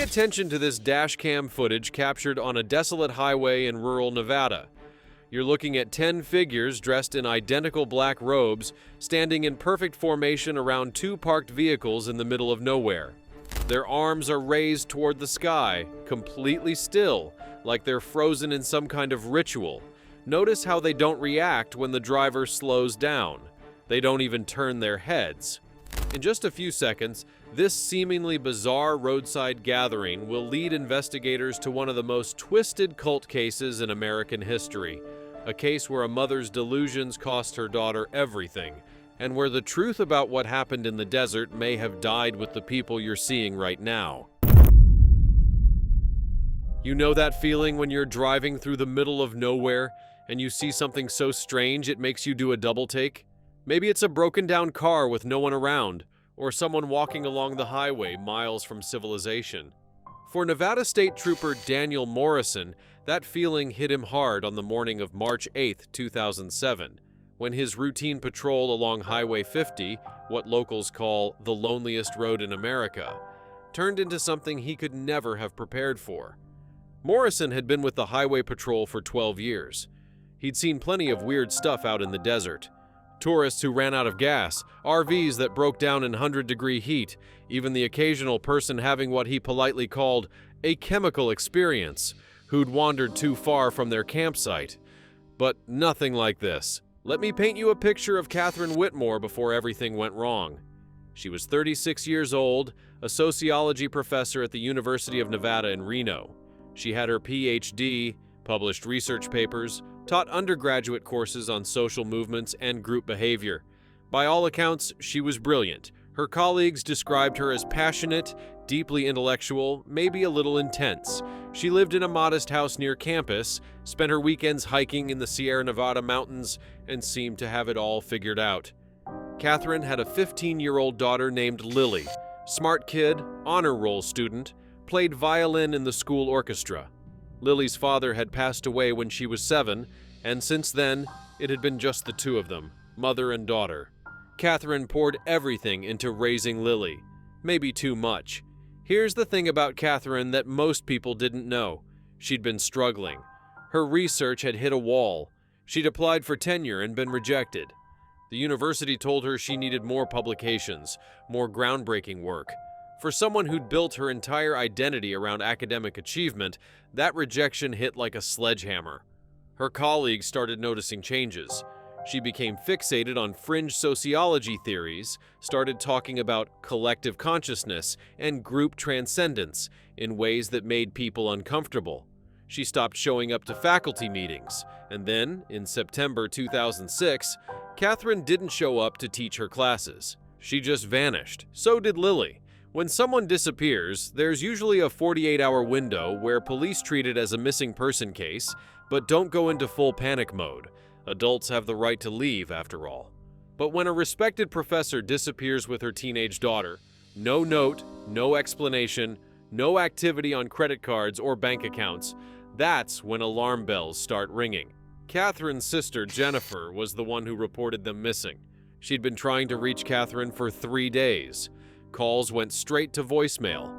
attention to this dashcam footage captured on a desolate highway in rural Nevada. You're looking at 10 figures dressed in identical black robes, standing in perfect formation around two parked vehicles in the middle of nowhere. Their arms are raised toward the sky, completely still, like they're frozen in some kind of ritual. Notice how they don't react when the driver slows down. They don't even turn their heads. In just a few seconds, this seemingly bizarre roadside gathering will lead investigators to one of the most twisted cult cases in American history. A case where a mother's delusions cost her daughter everything, and where the truth about what happened in the desert may have died with the people you're seeing right now. You know that feeling when you're driving through the middle of nowhere and you see something so strange it makes you do a double take? Maybe it's a broken down car with no one around, or someone walking along the highway miles from civilization. For Nevada State Trooper Daniel Morrison, that feeling hit him hard on the morning of March 8, 2007, when his routine patrol along Highway 50, what locals call the loneliest road in America, turned into something he could never have prepared for. Morrison had been with the Highway Patrol for 12 years. He'd seen plenty of weird stuff out in the desert. Tourists who ran out of gas, RVs that broke down in 100-degree heat, even the occasional person having what he politely called a chemical experience, who'd wandered too far from their campsite. But nothing like this. Let me paint you a picture of Catherine Whitmore before everything went wrong. She was 36 years old, a sociology professor at the University of Nevada in Reno. She had her PhD, published research papers, taught undergraduate courses on social movements and group behavior. By all accounts, she was brilliant. Her colleagues described her as passionate, deeply intellectual, maybe a little intense. She lived in a modest house near campus, spent her weekends hiking in the Sierra Nevada mountains, and seemed to have it all figured out. Catherine had a 15-year-old daughter named Lily. Smart kid, honor roll student, played violin in the school orchestra. Lily's father had passed away when she was 7, and since then, it had been just the two of them, mother and daughter. Catherine poured everything into raising Lily, maybe too much. Here's the thing about Catherine that most people didn't know. She'd been struggling. Her research had hit a wall. She'd applied for tenure and been rejected. The university told her she needed more publications, more groundbreaking work. For someone who'd built her entire identity around academic achievement, that rejection hit like a sledgehammer. Her colleagues started noticing changes. She became fixated on fringe sociology theories, started talking about collective consciousness and group transcendence in ways that made people uncomfortable. She stopped showing up to faculty meetings, and then, in September 2006, Catherine didn't show up to teach her classes. She just vanished. So did Lily. When someone disappears, there's usually a 48-hour window where police treat it as a missing person case, but don't go into full panic mode. Adults have the right to leave, after all. But when a respected professor disappears with her teenage daughter, no note, no explanation, no activity on credit cards or bank accounts, that's when alarm bells start ringing. Catherine's sister, Jennifer, was the one who reported them missing. She'd been trying to reach Catherine for 3 days. Calls went straight to voicemail.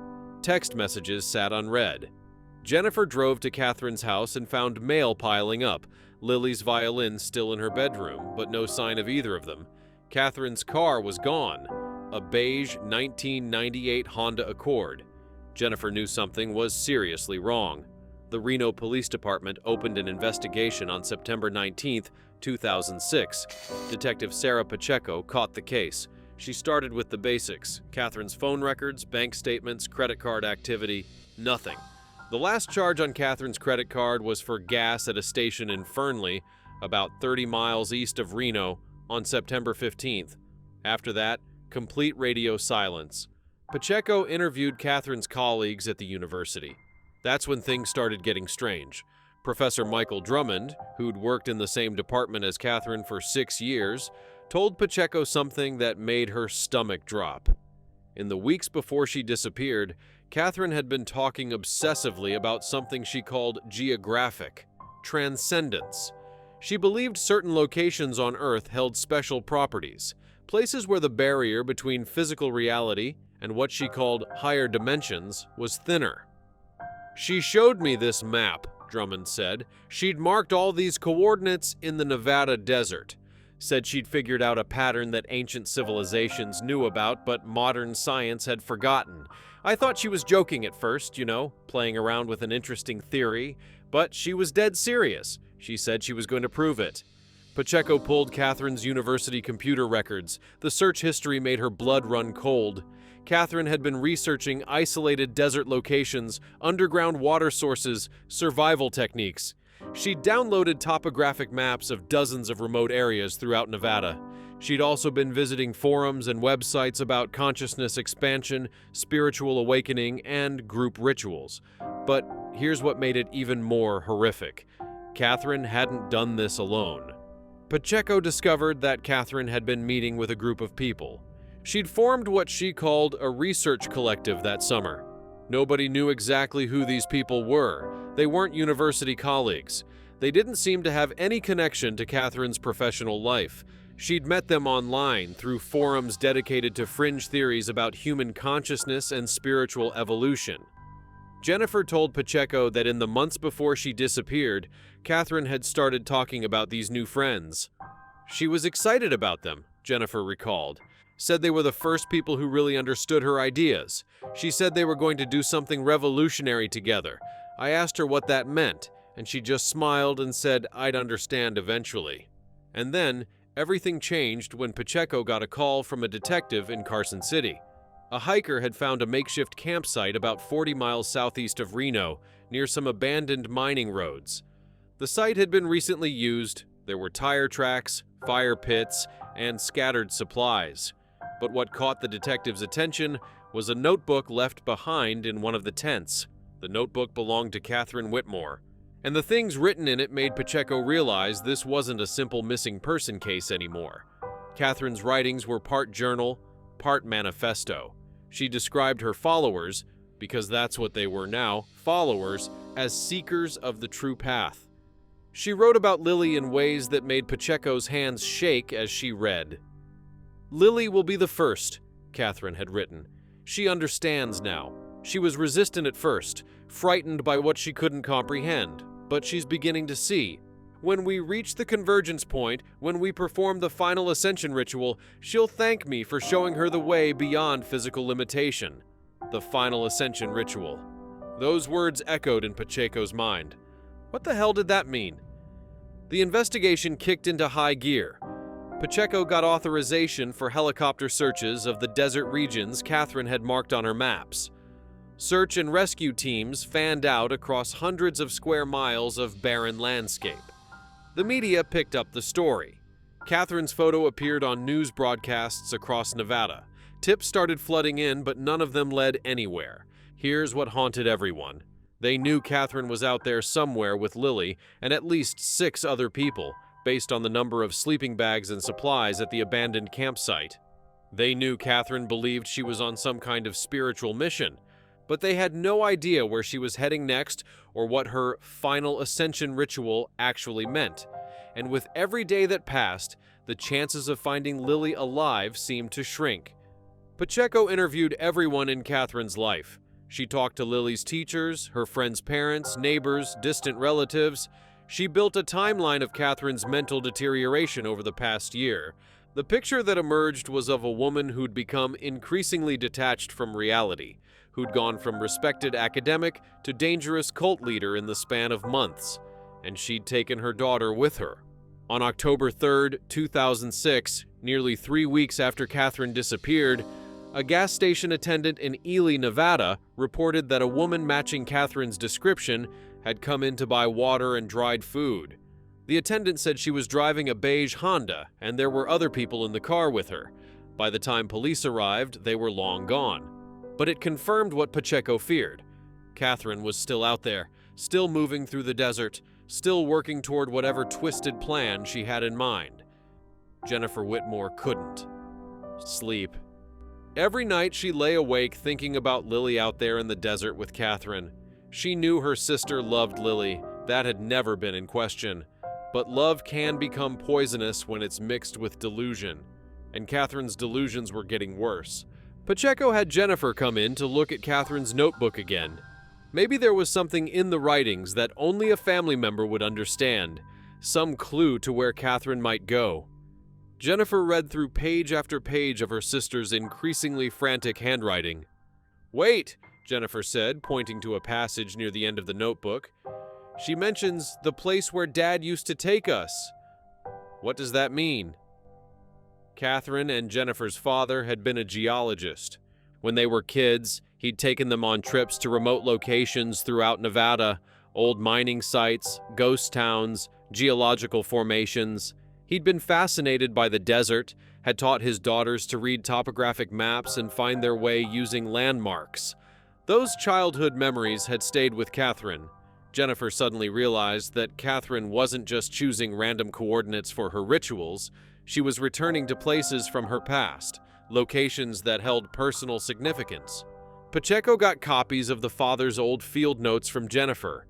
Text messages sat unread. Jennifer drove to Catherine's house and found mail piling up, Lily's violin still in her bedroom, but no sign of either of them. Catherine's car was gone, a beige 1998 Honda Accord. Jennifer knew something was seriously wrong. The Reno Police Department opened an investigation on September 19, 2006. Detective Sarah Pacheco caught the case. She started with the basics: Catherine's phone records, bank statements, credit card activity, nothing. The last charge on Catherine's credit card was for gas at a station in Fernley, about 30 miles east of Reno, on September 15th. After that, complete radio silence. Pacheco interviewed Catherine's colleagues at the university. That's when things started getting strange. Professor Michael Drummond, who'd worked in the same department as Catherine for 6 years, told Pacheco something that made her stomach drop. In the weeks before she disappeared, Catherine had been talking obsessively about something she called geographic transcendence. She believed certain locations on Earth held special properties, places where the barrier between physical reality and what she called higher dimensions was thinner. "She showed me this map," Drummond said. "She'd marked all these coordinates in the Nevada desert. Said she'd figured out a pattern that ancient civilizations knew about, but modern science had forgotten. I thought she was joking at first, playing around with an interesting theory, but she was dead serious. She said she was going to prove it." Pacheco pulled Catherine's university computer records. The search history made her blood run cold. Catherine had been researching isolated desert locations, underground water sources, survival techniques. She'd downloaded topographic maps of dozens of remote areas throughout Nevada. She'd also been visiting forums and websites about consciousness expansion, spiritual awakening, and group rituals. But here's what made it even more horrific. Catherine hadn't done this alone. Pacheco discovered that Catherine had been meeting with a group of people. She'd formed what she called a research collective that summer. Nobody knew exactly who these people were. They weren't university colleagues. They didn't seem to have any connection to Catherine's professional life. She'd met them online through forums dedicated to fringe theories about human consciousness and spiritual evolution. Jennifer told Pacheco that in the months before she disappeared, Catherine had started talking about these new friends. She was excited about them, Jennifer recalled. Said they were the first people who really understood her ideas. She said they were going to do something revolutionary together. I asked her what that meant, and she just smiled and said I'd understand eventually. And then, everything changed when Pacheco got a call from a detective in Carson City. A hiker had found a makeshift campsite about 40 miles southeast of Reno, near some abandoned mining roads. The site had been recently used. There were tire tracks, fire pits, and scattered supplies. But what caught the detective's attention was a notebook left behind in one of the tents. The notebook belonged to Catherine Whitmore, and the things written in it made Pacheco realize this wasn't a simple missing person case anymore. Catherine's writings were part journal, part manifesto. She described her followers, because that's what they were now, followers, as seekers of the true path. She wrote about Lily in ways that made Pacheco's hands shake as she read. "Lily will be the first," Catherine had written. "She understands now. She was resistant at first, frightened by what she couldn't comprehend, but she's beginning to see. When we reach the convergence point, when we perform the final ascension ritual, she'll thank me for showing her the way beyond physical limitation." The final ascension ritual. Those words echoed in Pacheco's mind. What the hell did that mean? The investigation kicked into high gear. Pacheco got authorization for helicopter searches of the desert regions Catherine had marked on her maps. Search and rescue teams fanned out across hundreds of square miles of barren landscape. The media picked up the story. Catherine's photo appeared on news broadcasts across Nevada. Tips started flooding in, but none of them led anywhere. Here's what haunted everyone. They knew Catherine was out there somewhere with Lily and at least 6 other people, based on the number of sleeping bags and supplies at the abandoned campsite. They knew Catherine believed she was on some kind of spiritual mission, but they had no idea where she was heading next or what her final ascension ritual actually meant. And with every day that passed, the chances of finding Lily alive seemed to shrink. Pacheco interviewed everyone in Catherine's life. She talked to Lily's teachers, her friends' parents, neighbors, distant relatives. She built a timeline of Catherine's mental deterioration over the past year. The picture that emerged was of a woman who'd become increasingly detached from reality, who'd gone from respected academic to dangerous cult leader in the span of months, and she'd taken her daughter with her. On October 3, 2006, nearly 3 weeks after Catherine disappeared, a gas station attendant in Ely, Nevada, reported that a woman matching Catherine's description had come in to buy water and dried food. The attendant said she was driving a beige Honda, and there were other people in the car with her. By the time police arrived, they were long gone. But it confirmed what Pacheco feared. Catherine was still out there, still moving through the desert, still working toward whatever twisted plan she had in mind. Jennifer Whitmore couldn't sleep. Every night she lay awake thinking about Lily out there in the desert with Catherine. She knew her sister loved Lily. That had never been in question. But love can become poisonous when it's mixed with delusion. And Catherine's delusions were getting worse. Pacheco had Jennifer come in to look at Catherine's notebook again. Maybe there was something in the writings that only a family member would understand, some clue to where Catherine might go. Jennifer read through page after page of her sister's increasingly frantic handwriting. "Wait," Jennifer said, pointing to a passage near the end of the notebook. "She mentions the place where Dad used to take us. What does that mean?" Catherine and Jennifer's father had been a geologist. When they were kids, he'd taken them on trips to remote locations throughout Nevada, old mining sites, ghost towns, geological formations. He'd been fascinated by the desert, had taught his daughters to read topographic maps and find their way using landmarks. Those childhood memories had stayed with Catherine. Jennifer suddenly realized that Catherine wasn't just choosing random coordinates for her rituals. She was returning to places from her past, locations that held personal significance. Pacheco got copies of the father's old field notes from Jennifer.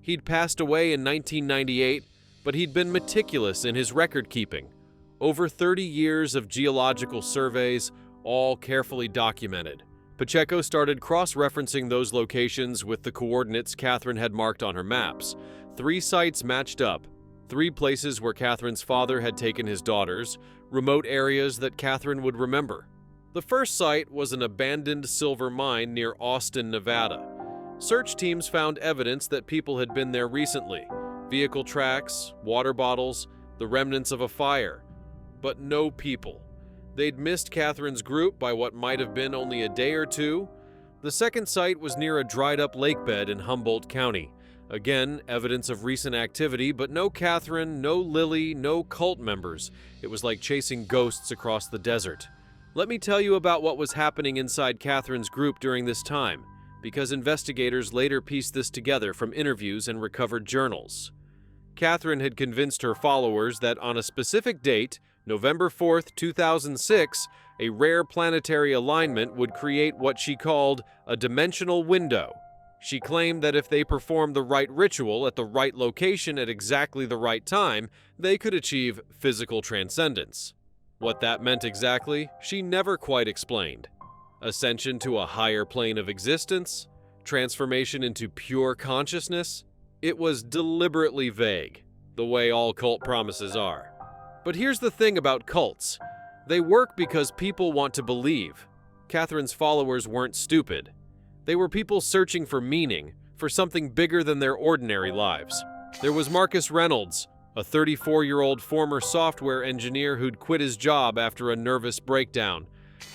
He'd passed away in 1998, but he'd been meticulous in his record-keeping. Over 30 years of geological surveys, all carefully documented. Pacheco started cross-referencing those locations with the coordinates Catherine had marked on her maps. 3 sites matched up. 3 places where Catherine's father had taken his daughters, remote areas that Catherine would remember. The first site was an abandoned silver mine near Austin, Nevada. Search teams found evidence that people had been there recently. Vehicle tracks, water bottles, the remnants of a fire. But no people. They'd missed Catherine's group by what might have been only a day or two. The second site was near a dried-up lake bed in Humboldt County. Again, evidence of recent activity, but no Catherine, no Lily, no cult members. It was like chasing ghosts across the desert. Let me tell you about what was happening inside Catherine's group during this time, because investigators later pieced this together from interviews and recovered journals. Catherine had convinced her followers that on a specific date, November 4th, 2006, a rare planetary alignment would create what she called a dimensional window. She claimed that if they performed the right ritual at the right location at exactly the right time, they could achieve physical transcendence. What that meant exactly, she never quite explained. Ascension to a higher plane of existence? Transformation into pure consciousness? It was deliberately vague, the way all cult promises are. But here's the thing about cults. They work because people want to believe. Catherine's followers weren't stupid. They were people searching for meaning, for something bigger than their ordinary lives. There was Marcus Reynolds, a 34-year-old former software engineer who'd quit his job after a nervous breakdown.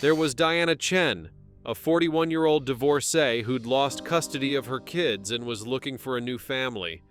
There was Diana Chen, a 41-year-old divorcee who'd lost custody of her kids and was looking for a new family.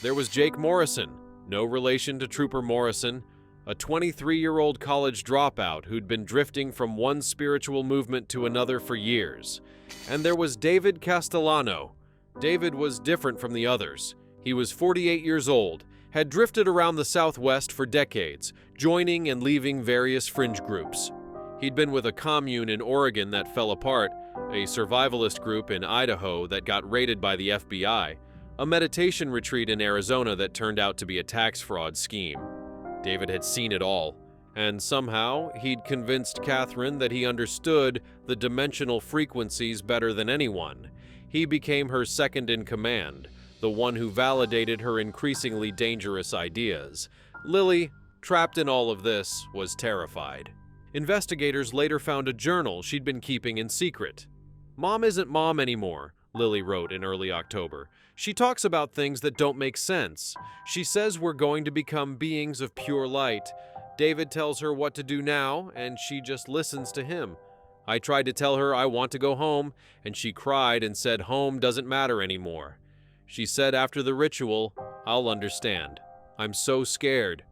There was Jake Morrison, no relation to Trooper Morrison, a 23-year-old college dropout who'd been drifting from one spiritual movement to another for years. And there was David Castellano. David was different from the others. He was 48 years old, had drifted around the Southwest for decades, joining and leaving various fringe groups. He'd been with a commune in Oregon that fell apart, a survivalist group in Idaho that got raided by the FBI, a meditation retreat in Arizona that turned out to be a tax fraud scheme. David had seen it all, and somehow he'd convinced Catherine that he understood the dimensional frequencies better than anyone. He became her second in command, the one who validated her increasingly dangerous ideas. Lily, trapped in all of this, was terrified. Investigators later found a journal she'd been keeping in secret. "Mom isn't mom anymore," Lily wrote in early October. "She talks about things that don't make sense. She says we're going to become beings of pure light. David tells her what to do now, and she just listens to him. I tried to tell her I want to go home, and she cried and said home doesn't matter anymore. She said after the ritual, I'll understand. I'm so scared."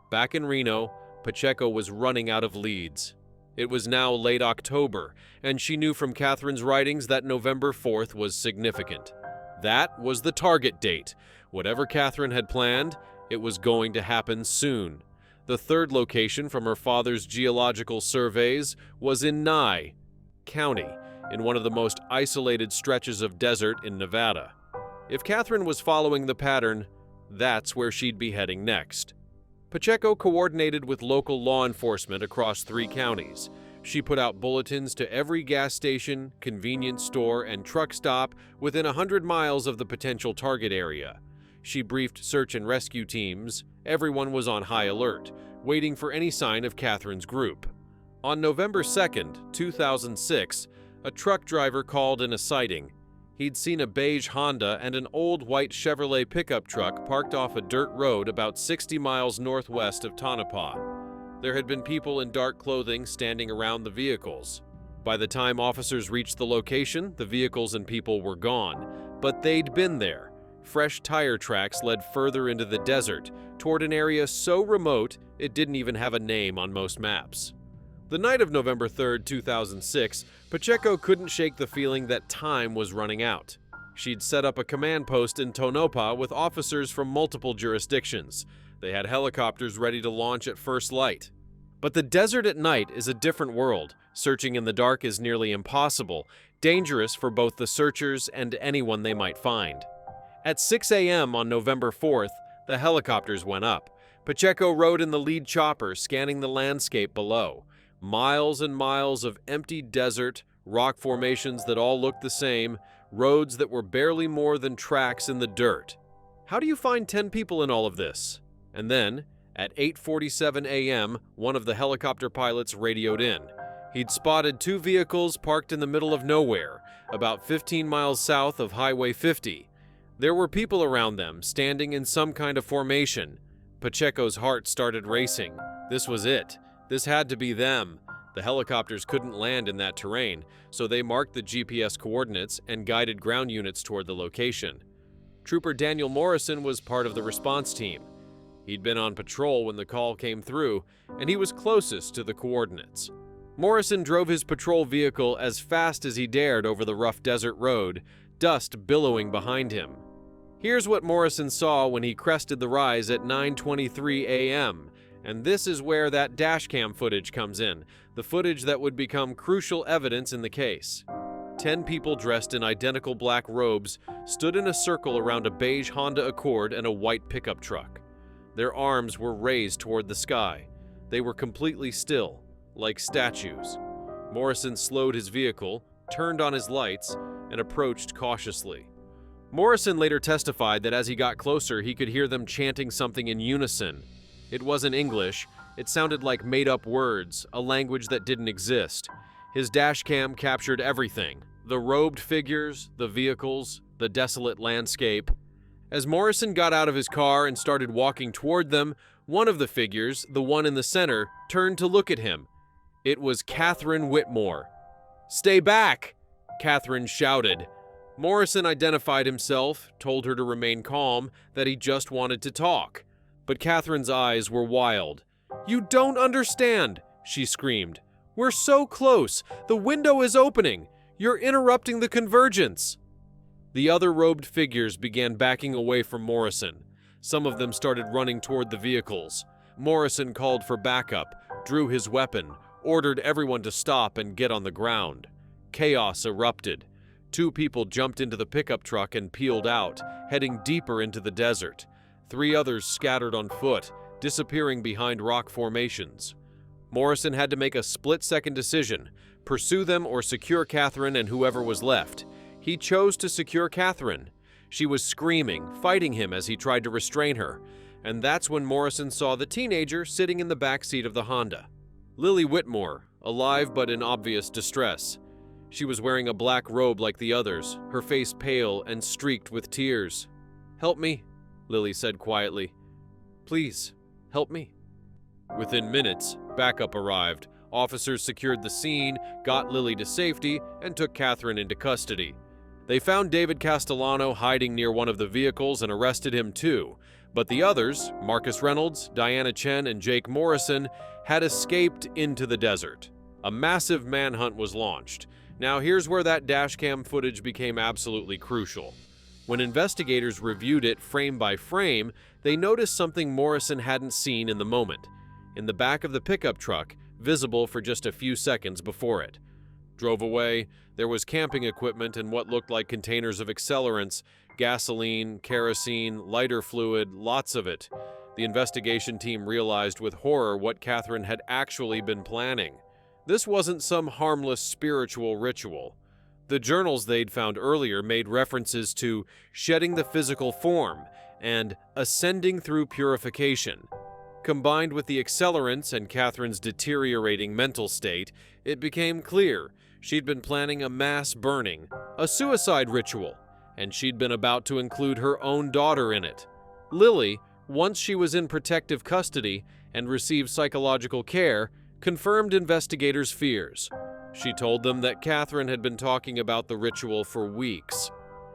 Back in Reno, Pacheco was running out of leads. It was now late October, and she knew from Catherine's writings that November 4th was significant. That was the target date. Whatever Catherine had planned, it was going to happen soon. The third location from her father's geological surveys was in Nye County, in one of the most isolated stretches of desert in Nevada. If Catherine was following the pattern, that's where she'd be heading next. Pacheco coordinated with local law enforcement across 3 counties. She put out bulletins to every gas station, convenience store, and truck stop within 100 miles of the potential target area. She briefed search and rescue teams. Everyone was on high alert, waiting for any sign of Catherine's group. On November 2nd, 2006, a truck driver called in a sighting. He'd seen a beige Honda and an old white Chevrolet pickup truck parked off a dirt road about 60 miles northwest of Tonopah. There had been people in dark clothing standing around the vehicles. By the time officers reached the location, the vehicles and people were gone, but they'd been there. Fresh tire tracks led further into the desert, toward an area so remote it didn't even have a name on most maps. The night of November 3rd, 2006, Pacheco couldn't shake the feeling that time was running out. She'd set up a command post in Tonopah with officers from multiple jurisdictions. They had helicopters ready to launch at first light. But the desert at night is a different world. Searching in the dark is nearly impossible, dangerous for both the searchers and anyone they might find. At 6 a.m. on November 4th, the helicopters went up. Pacheco rode in the lead chopper, scanning the landscape below. Miles and miles of empty desert, rock formations that all looked the same, roads that were barely more than tracks in the dirt. How do you find 10 people in all of this? And then, at 8:47 a.m., one of the helicopter pilots radioed in. He'd spotted 2 vehicles parked in the middle of nowhere, about 15 miles south of Highway 50. There were people around them, standing in some kind of formation. Pacheco's heart started racing. This was it. This had to be them. The helicopters couldn't land in that terrain, so they marked the GPS coordinates and guided ground units toward the location. Trooper Daniel Morrison was part of the response team. He'd been on patrol when the call came through, and he was closest to the coordinates. Morrison drove his patrol vehicle as fast as he dared over the rough desert road, dust billowing behind him. Here's what Morrison saw when he crested the rise at 9:23 a.m., and this is where that dashcam footage comes in, the footage that would become crucial evidence in the case. 10 people dressed in identical black robes stood in a circle around a beige Honda Accord and a white pickup truck. Their arms were raised toward the sky. They were completely still, like statues. Morrison slowed his vehicle, turned on his lights, and approached cautiously. Morrison later testified that as he got closer, he could hear them chanting something in unison. It wasn't English. It sounded like made-up words, a language that didn't exist. His dashcam captured everything: the robed figures, the vehicles, the desolate landscape. As Morrison got out of his car and started walking toward them, one of the figures, the one in the center, turned to look at him. It was Catherine Whitmore. "Stay back!" Catherine shouted. Morrison identified himself, told her to remain calm, that he just wanted to talk. But Catherine's eyes were wild. "You don't understand," she screamed. "We're so close. The window is opening. You're interrupting the convergence." The other robed figures began backing away from Morrison. Some of them started running toward the vehicles. Morrison called for backup, drew his weapon, ordered everyone to stop and get on the ground. Chaos erupted. 2 people jumped into the pickup truck and peeled out, heading deeper into the desert. 3 others scattered on foot, disappearing behind rock formations. Morrison had to make a split-second decision: pursue them or secure Catherine and whoever was left. He chose to secure Catherine. She was screaming, fighting him as he tried to restrain her, and that's when Morrison saw the teenager sitting in the back seat of the Honda. Lily Whitmore, alive but in obvious distress. She was wearing a black robe like the others, her face pale and streaked with tears. "Help me," Lily said quietly. "Please, help me." Within minutes, backup arrived. Officers secured the scene, got Lily to safety, and took Catherine into custody. They found David Castellano hiding near one of the vehicles and arrested him too, but the others, Marcus Reynolds, Diana Chen, and Jake Morrison, had escaped into the desert. A massive manhunt was launched. Now here's where that dashcam footage became absolutely crucial. When investigators reviewed it frame by frame, they noticed something Morrison hadn't seen in the moment. In the back of the pickup truck, visible for just a few seconds before it. Drove away, there was camping equipment and what looked like containers of accelerants, gasoline, kerosene, lighter fluid, lots of it. The investigation team realized with horror what Catherine had actually been planning. This wasn't some harmless spiritual ritual. The journals they'd found earlier made references to shedding the physical form and ascending through purification. Combined with the accelerants and Catherine's deteriorating mental state, it became clear she'd been planning a mass burning, a suicide ritual, and she'd been about to include her own daughter in it. Lily, once she was in protective custody and received psychological care, confirmed investigators' fears. She told them that Catherine had been talking about the ritual for weeks.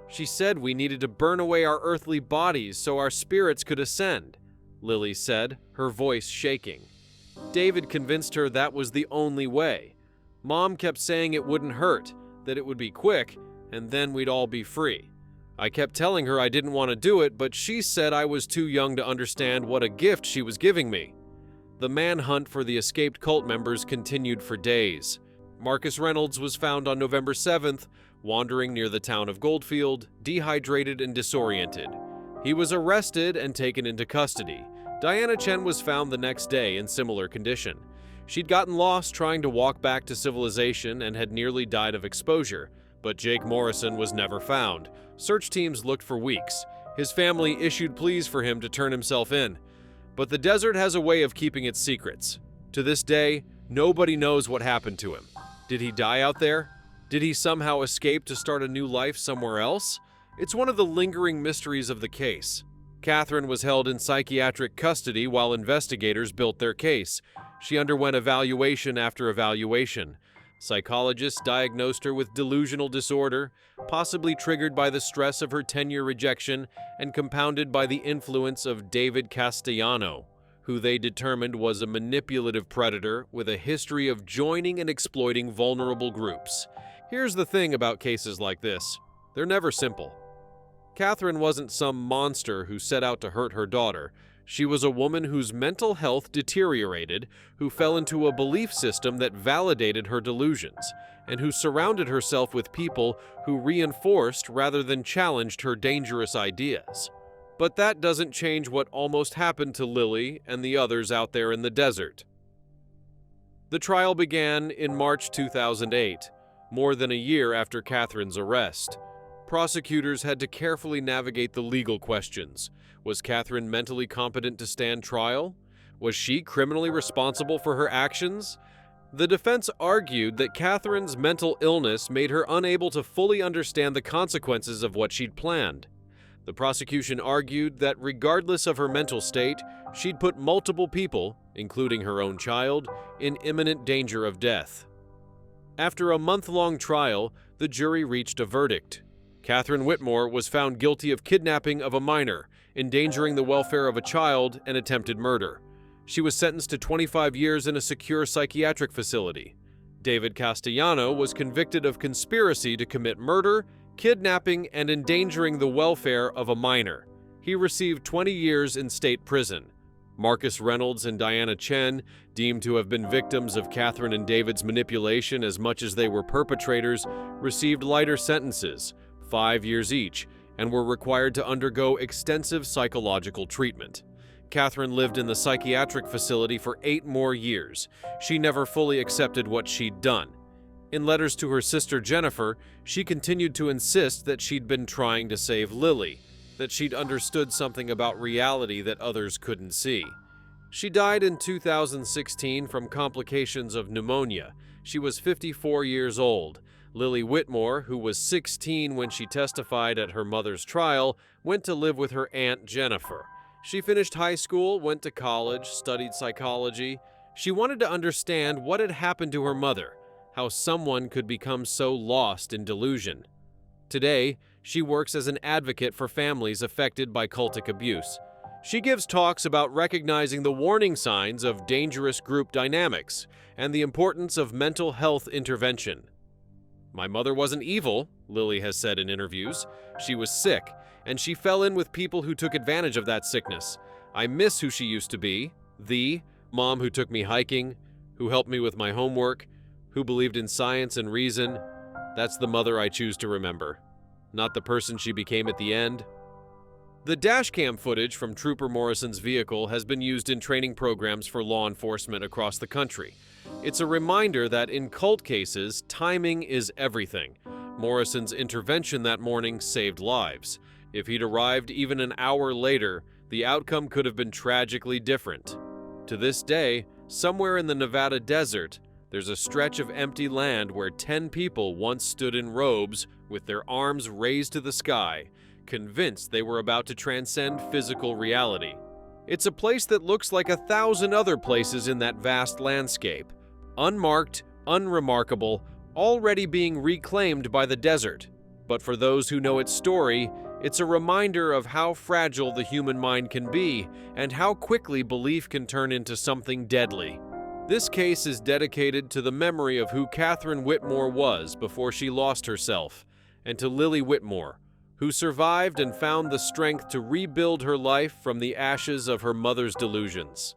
She said we needed to burn away our earthly bodies so our spirits could ascend, Lily said, her voice shaking. David convinced her that was the only way. Mom kept saying it wouldn't hurt, that it would be quick, and then we'd all be free. I kept telling her I didn't want to do it, but she said I was too young to understand what a gift she was giving me. The manhunt for the escaped cult members continued for days. Marcus Reynolds was found on November 7th, wandering near the town of Goldfield, dehydrated and disoriented. He was arrested and taken into custody. Diana Chen was found the next day in similar condition. She'd gotten lost trying to walk back to civilization and had nearly died of exposure, but Jake Morrison was never found. Search teams looked for weeks. His family issued pleas for him to turn himself in. But the desert has a way of keeping its secrets. To this day, nobody knows what happened to him. Did he die out there? Did he somehow escape to start a new life somewhere else? It's one of the lingering mysteries of the case. Catherine was held in psychiatric custody while investigators built their case. She underwent evaluation after evaluation. Psychologists diagnosed her with delusional disorder, possibly triggered by the stress of her 10-year rejection and compounded by the influence of David Castellano, who they determined was a manipulative predator with a history of joining and exploiting vulnerable groups. Here's the thing about cases like this: they're never simple. Catherine wasn't some monster who set out to hurt her daughter. She was a woman whose mental health deteriorated, who fell into a belief system that validated her delusions, and who surrounded herself with people who reinforced rather than challenged her dangerous ideas. But that doesn't change what almost happened to Lily and the others out there in the desert. The trial began in March 2008, more than a year after Catherine's arrest. Prosecutors had to carefully navigate the legal questions. Was Catherine mentally competent to stand trial? Was she criminally responsible for her actions? The defense argued that Catherine's mental illness made her unable to fully understand the consequences of what she'd planned. The prosecution argued that regardless of her mental state, she'd put multiple people, including her own child, in imminent danger of death. After a month-long trial, the jury reached a verdict. Catherine Whitmore was found guilty of kidnapping of a minor, endangering the welfare of a child, and attempted murder. She was sentenced to 25 years in a secure psychiatric facility. David Castellano was convicted of conspiracy to commit murder, kidnapping, and endangering the welfare of a minor. He received 20 years in state prison. Marcus Reynolds and Diana Chen, deemed to have been victims of Catherine and David's manipulation as much as they were perpetrators, received lighter sentences, 5 years each, and were required to undergo extensive psychological treatment. Catherine lived in the psychiatric facility for 8 more years. She never fully accepted what she'd done. In letters to her sister Jennifer, she continued to insist that she'd been trying to save Lily, that she'd understood something about reality that others couldn't see. She died in 2016 from complications of pneumonia. She was 54 years old. Lily Whitmore, who was 16 when she testified at her mother's trial, went to live with her aunt Jennifer. She finished high school, went to college, studied psychology. She wanted to understand what had happened to her mother, how someone could become so lost in delusion. Today, she works as an advocate for families affected by cultic abuse. She gives talks about recognizing the warning signs of dangerous group dynamics and the importance of mental health intervention. "My mother wasn't evil," Lily has said in interviews. "She was sick, and she fell in with people who took advantage of that sickness. I miss who she used to be, the mom who took me hiking, who helped me with my homework, who believed in science and reason. That's the mother I choose to remember, not the person she became at the end." The dashcam footage from Trooper Morrison's vehicle has been used in training programs for law enforcement across the country. It's a reminder that in cult cases, timing is everything. Morrison's intervention that morning saved lives. If he'd arrived even an hour later, the outcome could have been tragically different. To this day, somewhere in the Nevada desert, there's a stretch of empty land where 10 people once stood in robes with their arms raised to the sky, convinced they were about to transcend physical reality. It's a place that looks like 1,000 other places in that vast landscape. Unmarked, unremarkable, already being reclaimed by the desert. But for those who know its story, it's a reminder of how fragile the human mind can be and how quickly belief can turn into something deadly. This case is dedicated to the memory of who Catherine Whitmore was before she lost herself, and to Lily Whitmore, who survived and found the strength to rebuild her life from the ashes of her mother's delusions.